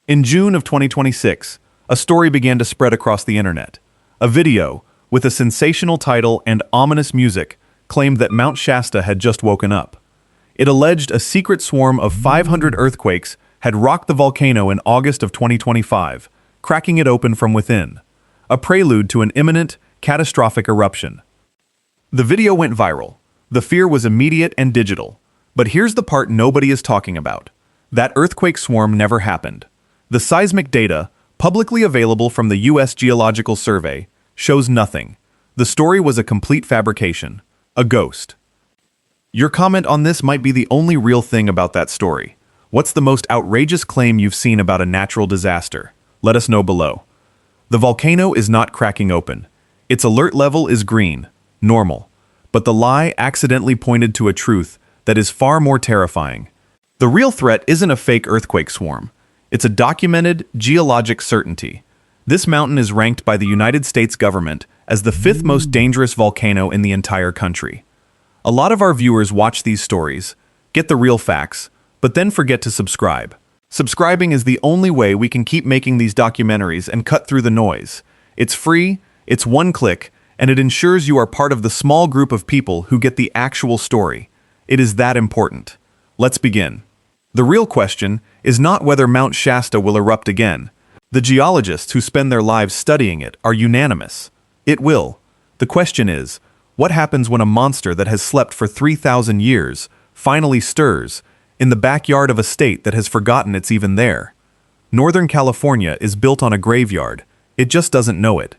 In June of 2026, a story began to spread across the internet. A video, with a sensational title and ominous music, claimed that Mount Shasta had just woken up. It alleged a secret swarm of 500 earthquakes had rocked the volcano in August of 2025, cracking it open from within, a prelude to an imminent, catastrophic eruption. The video went viral. The fear was immediate and digital. But here's the part nobody is talking about. That earthquake swarm never happened. The seismic data, publicly available from the US Geological Survey, shows nothing. The story was a complete fabrication, a ghost. Your comment on this might be the only real thing about that story. What's the most outrageous claim you've seen about a natural disaster? Let us know below. The volcano is not cracking open. Its alert level is green, normal. But the lie accidentally pointed to a truth that is far more terrifying. The real threat isn't a fake earthquake swarm. It's a documented, geologic certainty. This mountain is ranked by the United States government as the 5th most dangerous volcano in the entire country. A lot of our viewers watch these stories, get the real facts, but then forget to subscribe. Subscribing is the only way we can keep making these documentaries and cut through the noise. It's free, it's one click, and it ensures you are part of the small group of people who get the actual story. It is that important. Let's begin. The real question is not whether Mount Shasta will erupt again. The geologists who spend their lives studying it are unanimous. It will. The question is, what happens when a monster that has slept for 3,000 years finally stirs in the backyard of a state that has forgotten it's even there? Northern California is built on a graveyard. It just doesn't know it.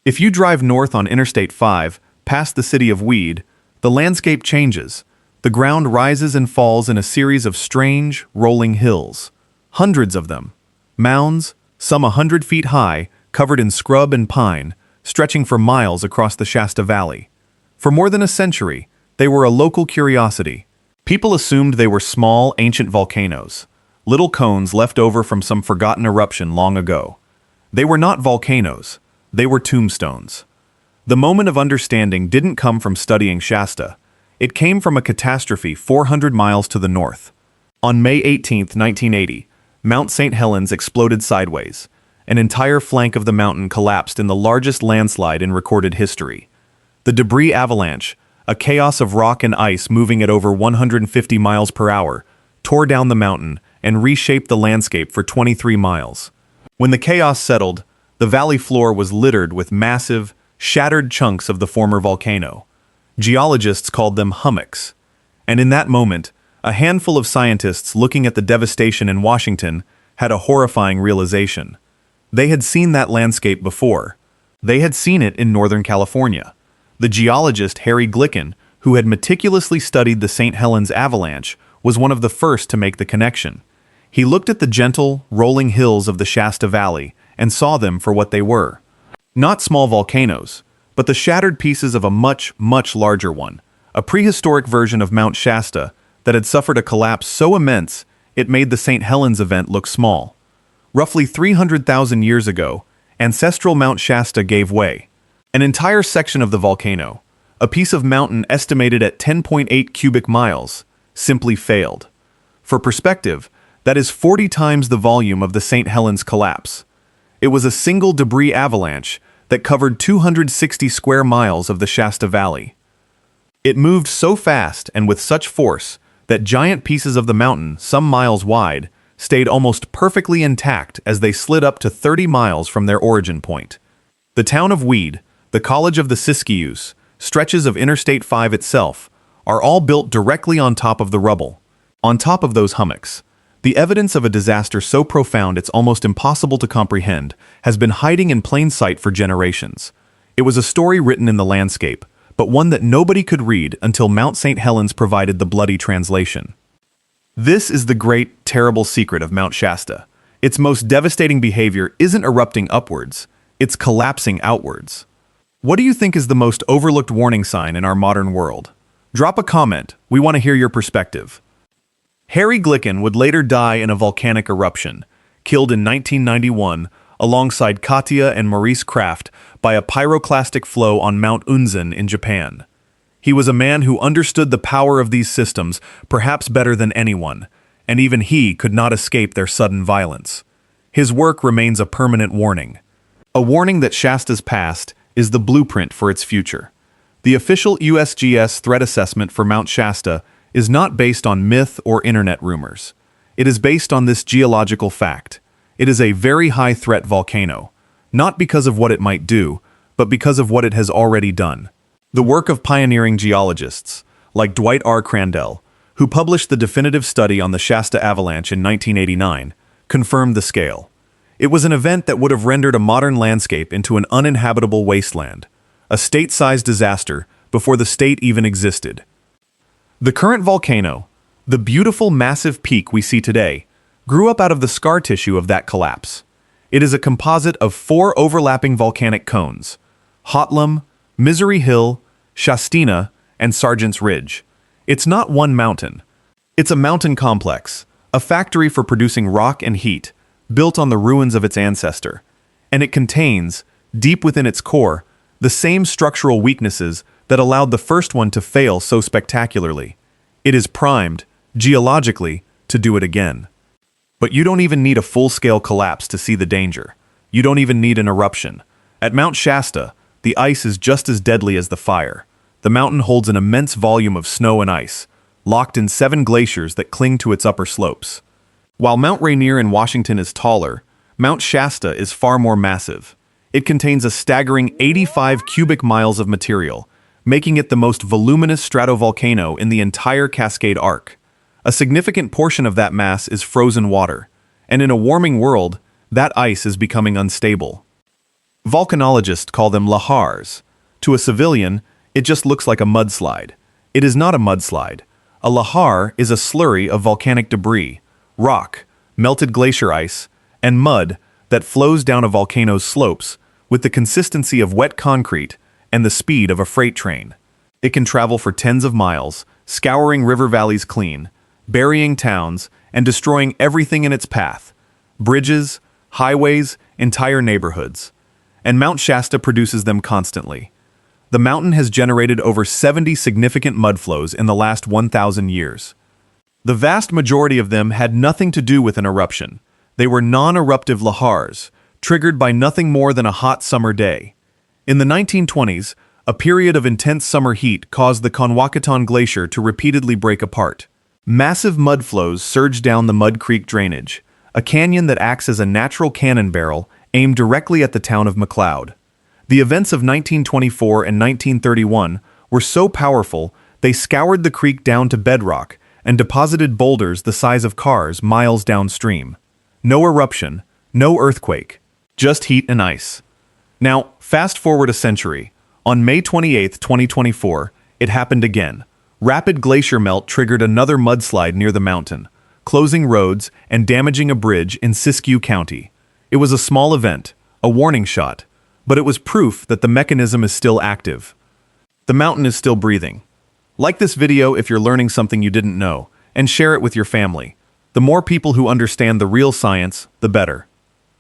If you drive north on Interstate 5, past the city of Weed, the landscape changes. The ground rises and falls in a series of strange, rolling hills. Hundreds of them. Mounds, some 100 feet high, covered in scrub and pine, stretching for miles across the Shasta Valley. For more than a century, they were a local curiosity. People assumed they were small, ancient volcanoes, little cones left over from some forgotten eruption long ago. They were not volcanoes. They were tombstones. The moment of understanding didn't come from studying Shasta. It came from a catastrophe 400 miles to the north. On May 18, 1980, Mount St. Helens exploded sideways. An entire flank of the mountain collapsed in the largest landslide in recorded history. The debris avalanche, a chaos of rock and ice moving at over 150 miles per hour, tore down the mountain and reshaped the landscape for 23 miles. When the chaos settled, the valley floor was littered with massive, shattered chunks of the former volcano. Geologists called them hummocks. And in that moment, a handful of scientists looking at the devastation in Washington had a horrifying realization. They had seen that landscape before. They had seen it in Northern California. The geologist Harry Glicken, who had meticulously studied the St. Helens avalanche, was one of the first to make the connection. He looked at the gentle, rolling hills of the Shasta Valley and saw them for what they were. Not small volcanoes, but the shattered pieces of a much, much larger one, a prehistoric version of Mount Shasta that had suffered a collapse so immense it made the St. Helens event look small. Roughly 300,000 years ago, ancestral Mount Shasta gave way. An entire section of the volcano, a piece of mountain estimated at 10.8 cubic miles, simply failed. For perspective, that is 40 times the volume of the St. Helens collapse. It was a single debris avalanche that covered 260 square miles of the Shasta Valley. It moved so fast and with such force that giant pieces of the mountain, some miles wide, stayed almost perfectly intact as they slid up to 30 miles from their origin point. The town of Weed, the College of the Siskiyous, stretches of Interstate 5 itself, are all built directly on top of the rubble, on top of those hummocks. The evidence of a disaster so profound it's almost impossible to comprehend has been hiding in plain sight for generations. It was a story written in the landscape, but one that nobody could read until Mount St. Helens provided the bloody translation. This is the great, terrible secret of Mount Shasta. Its most devastating behavior isn't erupting upwards, it's collapsing outwards. What do you think is the most overlooked warning sign in our modern world? Drop a comment, we want to hear your perspective. Harry Glicken would later die in a volcanic eruption, killed in 1991 alongside Katya and Maurice Kraft by a pyroclastic flow on Mount Unzen in Japan. He was a man who understood the power of these systems perhaps better than anyone, and even he could not escape their sudden violence. His work remains a permanent warning. A warning that Shasta's past is the blueprint for its future. The official USGS threat assessment for Mount Shasta is not based on myth or internet rumors. It is based on this geological fact. It is a very high-threat volcano, not because of what it might do, but because of what it has already done. The work of pioneering geologists, like Dwight R. Crandell, who published the definitive study on the Shasta avalanche in 1989, confirmed the scale. It was an event that would have rendered a modern landscape into an uninhabitable wasteland, a state-sized disaster before the state even existed. The current volcano, the beautiful massive peak we see today, grew up out of the scar tissue of that collapse. It is a composite of 4 overlapping volcanic cones: Hotlam, Misery Hill, Shastina, and Sargent's Ridge. It's not one mountain. It's a mountain complex, a factory for producing rock and heat, built on the ruins of its ancestor. And it contains, deep within its core, the same structural weaknesses that allowed the first one to fail so spectacularly. It is primed, geologically, to do it again. But you don't even need a full-scale collapse to see the danger. You don't even need an eruption. At Mount Shasta, the ice is just as deadly as the fire. The mountain holds an immense volume of snow and ice, locked in 7 glaciers that cling to its upper slopes. While Mount Rainier in Washington is taller, Mount Shasta is far more massive. It contains a staggering 85 cubic miles of material, making it the most voluminous stratovolcano in the entire Cascade Arc. A significant portion of that mass is frozen water, and in a warming world, that ice is becoming unstable. Volcanologists call them lahars. To a civilian, it just looks like a mudslide. It is not a mudslide. A lahar is a slurry of volcanic debris, rock, melted glacier ice, and mud that flows down a volcano's slopes with the consistency of wet concrete and the speed of a freight train. It can travel for tens of miles, scouring river valleys clean, burying towns, and destroying everything in its path: bridges, highways, entire neighborhoods. And Mount Shasta produces them constantly. The mountain has generated over 70 significant mudflows in the last 1,000 years. The vast majority of them had nothing to do with an eruption. They were non-eruptive lahars, triggered by nothing more than a hot summer day. In the 1920s, a period of intense summer heat caused the Conwacaton Glacier to repeatedly break apart. Massive mudflows surged down the Mud Creek drainage, a canyon that acts as a natural cannon barrel aimed directly at the town of McLeod. The events of 1924 and 1931 were so powerful they scoured the creek down to bedrock and deposited boulders the size of cars miles downstream. No eruption, no earthquake, just heat and ice. Now, fast forward a century. On May 28, 2024, it happened again. Rapid glacier melt triggered another mudslide near the mountain, closing roads and damaging a bridge in Siskiyou County. It was a small event, a warning shot, but it was proof that the mechanism is still active. The mountain is still breathing. Like this video if you're learning something you didn't know, and share it with your family. The more people who understand the real science, the better.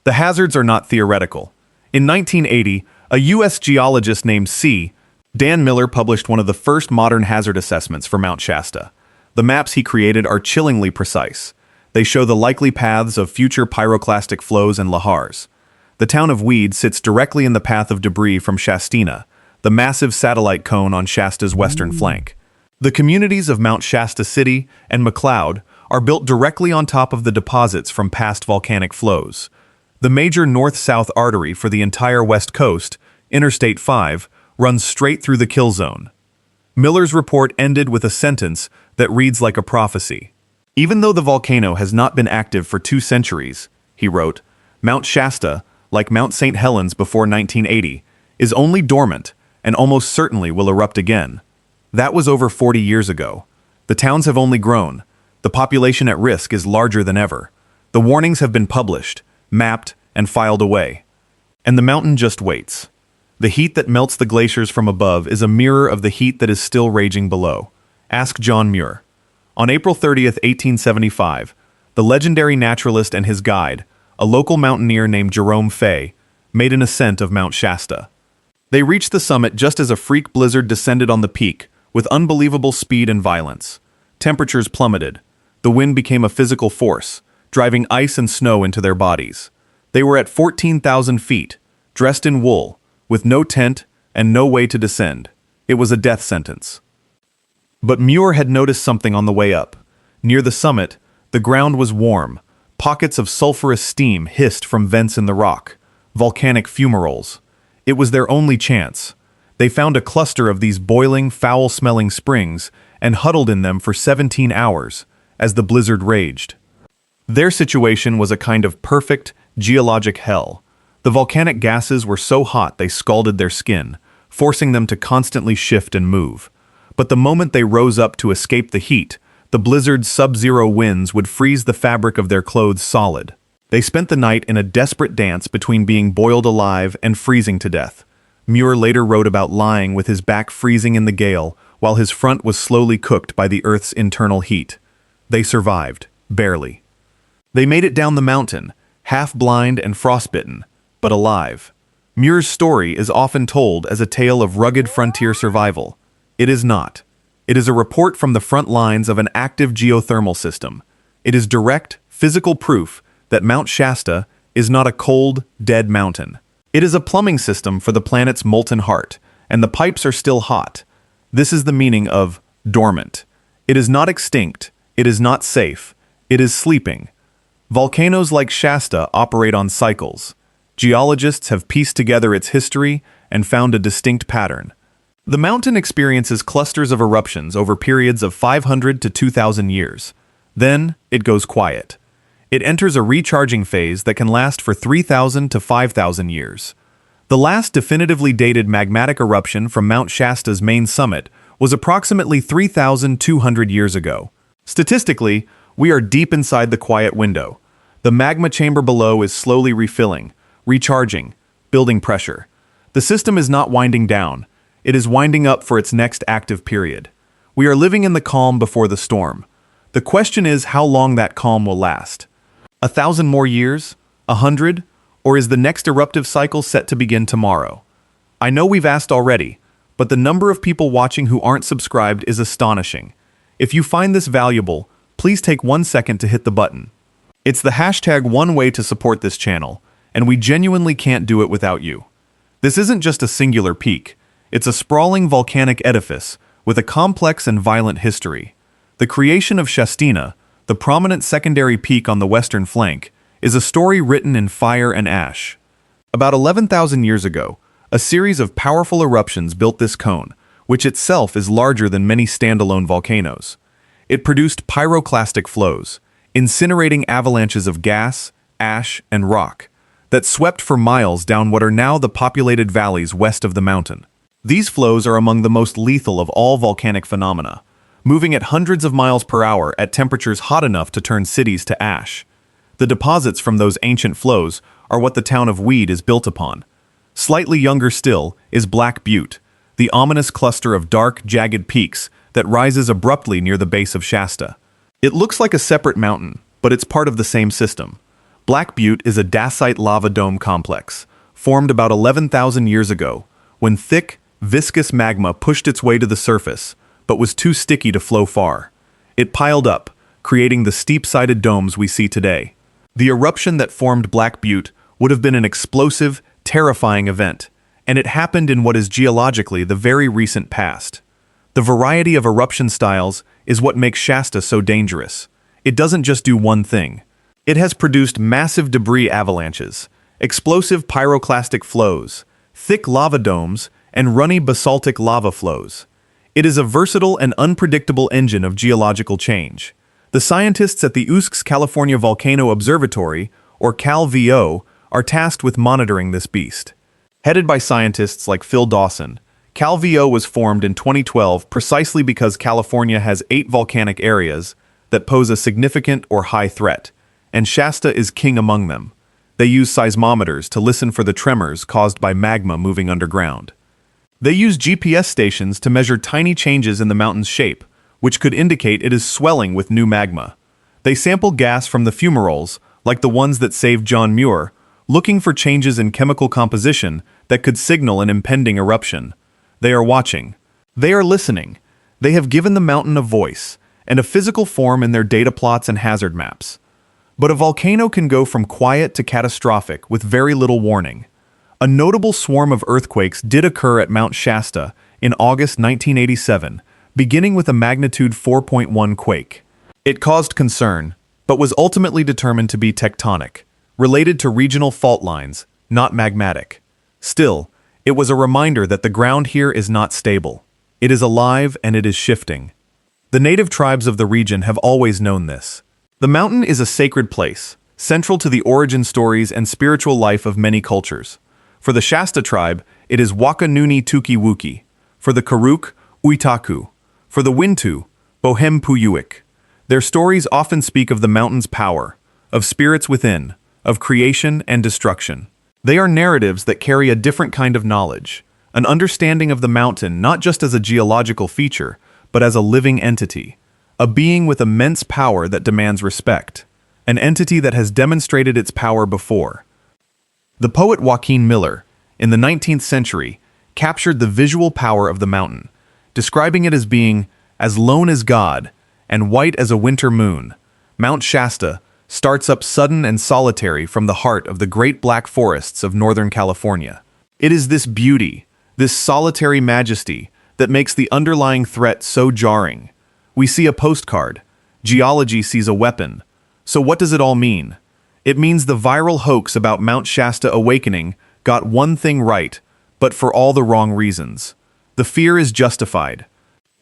The hazards are not theoretical. In 1980, a U.S. geologist named Dan Miller published one of the first modern hazard assessments for Mount Shasta. The maps he created are chillingly precise. They show the likely paths of future pyroclastic flows and lahars. The town of Weed sits directly in the path of debris from Shastina, the massive satellite cone on Shasta's western flank. The communities of Mount Shasta City and McLeod are built directly on top of the deposits from past volcanic flows. The major north-south artery for the entire west coast, Interstate 5, runs straight through the kill zone. Miller's report ended with a sentence that reads like a prophecy. Even though the volcano has not been active for 2 centuries, he wrote, Mount Shasta, like Mount St. Helens before 1980, is only dormant and almost certainly will erupt again. That was over 40 years ago. The towns have only grown. The population at risk is larger than ever. The warnings have been published, mapped, and filed away. And the mountain just waits. The heat that melts the glaciers from above is a mirror of the heat that is still raging below. Ask John Muir. On April 30th, 1875, the legendary naturalist and his guide, a local mountaineer named Jerome Fay, made an ascent of Mount Shasta. They reached the summit just as a freak blizzard descended on the peak, with unbelievable speed and violence. Temperatures plummeted. The wind became a physical force, driving ice and snow into their bodies. They were at 14,000 feet, dressed in wool, with no tent and no way to descend. It was a death sentence. But Muir had noticed something on the way up. Near the summit, the ground was warm. Pockets of sulfurous steam hissed from vents in the rock, volcanic fumaroles. It was their only chance. They found a cluster of these boiling, foul-smelling springs and huddled in them for 17 hours as the blizzard raged. Their situation was a kind of perfect, geologic hell. The volcanic gases were so hot they scalded their skin, forcing them to constantly shift and move. But the moment they rose up to escape the heat, the blizzard's sub-zero winds would freeze the fabric of their clothes solid. They spent the night in a desperate dance between being boiled alive and freezing to death. Muir later wrote about lying with his back freezing in the gale while his front was slowly cooked by the Earth's internal heat. They survived, barely. They made it down the mountain, half blind and frostbitten, but alive. Muir's story is often told as a tale of rugged frontier survival. It is not. It is a report from the front lines of an active geothermal system. It is direct, physical proof that Mount Shasta is not a cold, dead mountain. It is a plumbing system for the planet's molten heart, and the pipes are still hot. This is the meaning of dormant. It is not extinct. It is not safe. It is sleeping. Volcanoes like Shasta operate on cycles. Geologists have pieced together its history and found a distinct pattern. The mountain experiences clusters of eruptions over periods of 500 to 2,000 years. Then, it goes quiet. It enters a recharging phase that can last for 3,000 to 5,000 years. The last definitively dated magmatic eruption from Mount Shasta's main summit was approximately 3,200 years ago. Statistically, we are deep inside the quiet window. The magma chamber below is slowly refilling, recharging, building pressure. The system is not winding down. It is winding up for its next active period. We are living in the calm before the storm. The question is how long that calm will last. 1,000 more years? 100? Or is the next eruptive cycle set to begin tomorrow? I know we've asked already, but the number of people watching who aren't subscribed is astonishing. If you find this valuable, please take 1 second to hit the button. It's the hashtag one way to support this channel, and we genuinely can't do it without you. This isn't just a singular peak. It's a sprawling volcanic edifice with a complex and violent history. The creation of Shastina, the prominent secondary peak on the western flank, is a story written in fire and ash. About 11,000 years ago, a series of powerful eruptions built this cone, which itself is larger than many standalone volcanoes. It produced pyroclastic flows, incinerating avalanches of gas, ash, and rock that swept for miles down what are now the populated valleys west of the mountain. These flows are among the most lethal of all volcanic phenomena, moving at hundreds of miles per hour at temperatures hot enough to turn cities to ash. The deposits from those ancient flows are what the town of Weed is built upon. Slightly younger still is Black Butte, the ominous cluster of dark, jagged peaks that rises abruptly near the base of Shasta. It looks like a separate mountain, but it's part of the same system. Black Butte is a dacite lava dome complex, formed about 11,000 years ago, when thick, viscous magma pushed its way to the surface, but was too sticky to flow far. It piled up, creating the steep-sided domes we see today. The eruption that formed Black Butte would have been an explosive, terrifying event, and it happened in what is geologically the very recent past. The variety of eruption styles is what makes Shasta so dangerous. It doesn't just do one thing. It has produced massive debris avalanches, explosive pyroclastic flows, thick lava domes, and runny basaltic lava flows. It is a versatile and unpredictable engine of geological change. The scientists at the USGS California Volcano Observatory, or CalVO, are tasked with monitoring this beast. Headed by scientists like Phil Dawson, CalVO was formed in 2012 precisely because California has 8 volcanic areas that pose a significant or high threat, and Shasta is king among them. They use seismometers to listen for the tremors caused by magma moving underground. They use GPS stations to measure tiny changes in the mountain's shape, which could indicate it is swelling with new magma. They sample gas from the fumaroles, like the ones that saved John Muir, looking for changes in chemical composition that could signal an impending eruption. They are watching. They are listening. They have given the mountain a voice and a physical form in their data plots and hazard maps. But a volcano can go from quiet to catastrophic with very little warning. A notable swarm of earthquakes did occur at Mount Shasta in August 1987, beginning with a magnitude 4.1 quake. It caused concern, but was ultimately determined to be tectonic, related to regional fault lines, not magmatic. Still, it was a reminder that the ground here is not stable. It is alive and it is shifting. The native tribes of the region have always known this. The mountain is a sacred place, central to the origin stories and spiritual life of many cultures. For the Shasta tribe, it is Wakanuni Tuki Wuki. For the Karuk, Uitaku. For the Wintu, Bohem Puyuik. Their stories often speak of the mountain's power, of spirits within, of creation and destruction. They are narratives that carry a different kind of knowledge, an understanding of the mountain not just as a geological feature, but as a living entity, a being with immense power that demands respect, an entity that has demonstrated its power before. The poet Joaquin Miller, in the 19th century, captured the visual power of the mountain, describing it as being as lone as God and white as a winter moon. Mount Shasta starts up sudden and solitary from the heart of the great black forests of Northern California. It is this beauty, this solitary majesty, that makes the underlying threat so jarring. We see a postcard. Geology sees a weapon. So what does it all mean? It means the viral hoax about Mount Shasta awakening got one thing right, but for all the wrong reasons. The fear is justified.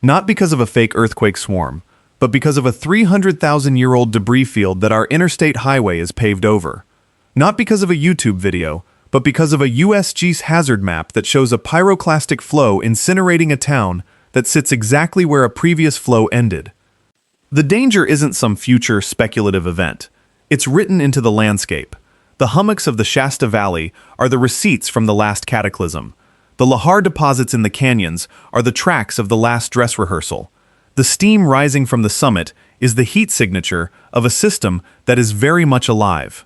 Not because of a fake earthquake swarm, but because of a 300,000-year-old debris field that our interstate highway is paved over. Not because of a YouTube video, but because of a USGS hazard map that shows a pyroclastic flow incinerating a town that sits exactly where a previous flow ended. The danger isn't some future speculative event. It's written into the landscape. The hummocks of the Shasta Valley are the receipts from the last cataclysm. The lahar deposits in the canyons are the tracks of the last dress rehearsal. The steam rising from the summit is the heat signature of a system that is very much alive.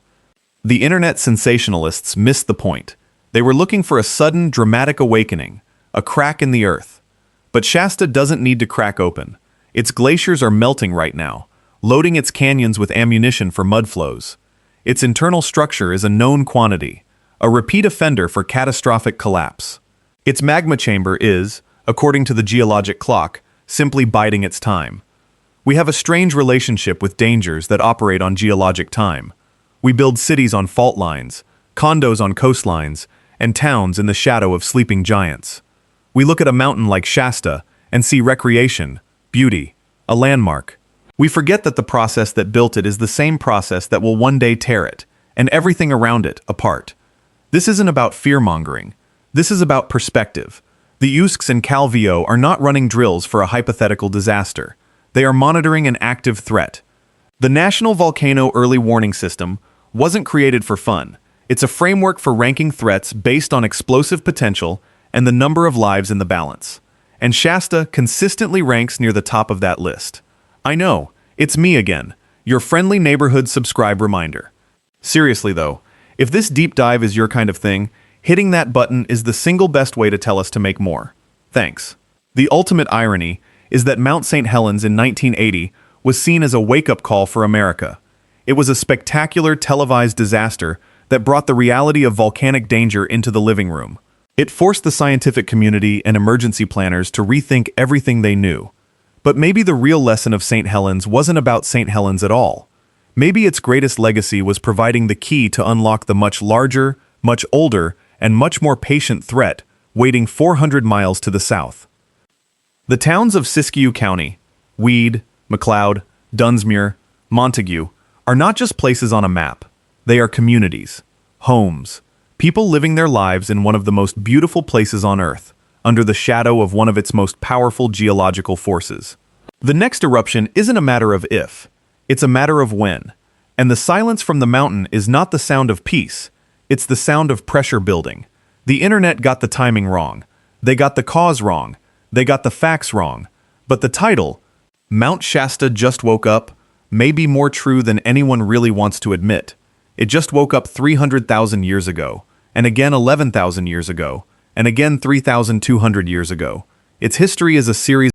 The internet sensationalists missed the point. They were looking for a sudden, dramatic awakening, a crack in the earth. But Shasta doesn't need to crack open. Its glaciers are melting right now, loading its canyons with ammunition for mud flows. Its internal structure is a known quantity, a repeat offender for catastrophic collapse. Its magma chamber is, according to the geologic clock, simply biding its time. We have a strange relationship with dangers that operate on geologic time. We build cities on fault lines, condos on coastlines, and towns in the shadow of sleeping giants. We look at a mountain like Shasta and see recreation, beauty, a landmark. We forget that the process that built it is the same process that will one day tear it, and everything around it, apart. This isn't about fear-mongering. This is about perspective. The USGS and Calvo are not running drills for a hypothetical disaster. They are monitoring an active threat. The National Volcano Early Warning System wasn't created for fun. It's a framework for ranking threats based on explosive potential and the number of lives in the balance. And Shasta consistently ranks near the top of that list. I know, it's me again, your friendly neighborhood subscribe reminder. Seriously though, if this deep dive is your kind of thing, hitting that button is the single best way to tell us to make more. Thanks. The ultimate irony is that Mount St. Helens in 1980 was seen as a wake-up call for America. It was a spectacular televised disaster that brought the reality of volcanic danger into the living room. It forced the scientific community and emergency planners to rethink everything they knew. But maybe the real lesson of St. Helens wasn't about St. Helens at all. Maybe its greatest legacy was providing the key to unlock the much larger, much older, and much more patient threat waiting 400 miles to the south. The towns of Siskiyou County, Weed, McLeod, Dunsmuir, Montague, are not just places on a map. They are communities, homes, people living their lives in one of the most beautiful places on Earth, under the shadow of one of its most powerful geological forces. The next eruption isn't a matter of if, it's a matter of when. And the silence from the mountain is not the sound of peace, it's the sound of pressure building. The internet got the timing wrong. They got the cause wrong. They got the facts wrong. But the title, Mount Shasta Just Woke Up, may be more true than anyone really wants to admit. It just woke up 300,000 years ago, and again 11,000 years ago, and again 3,200 years ago. Its history is a series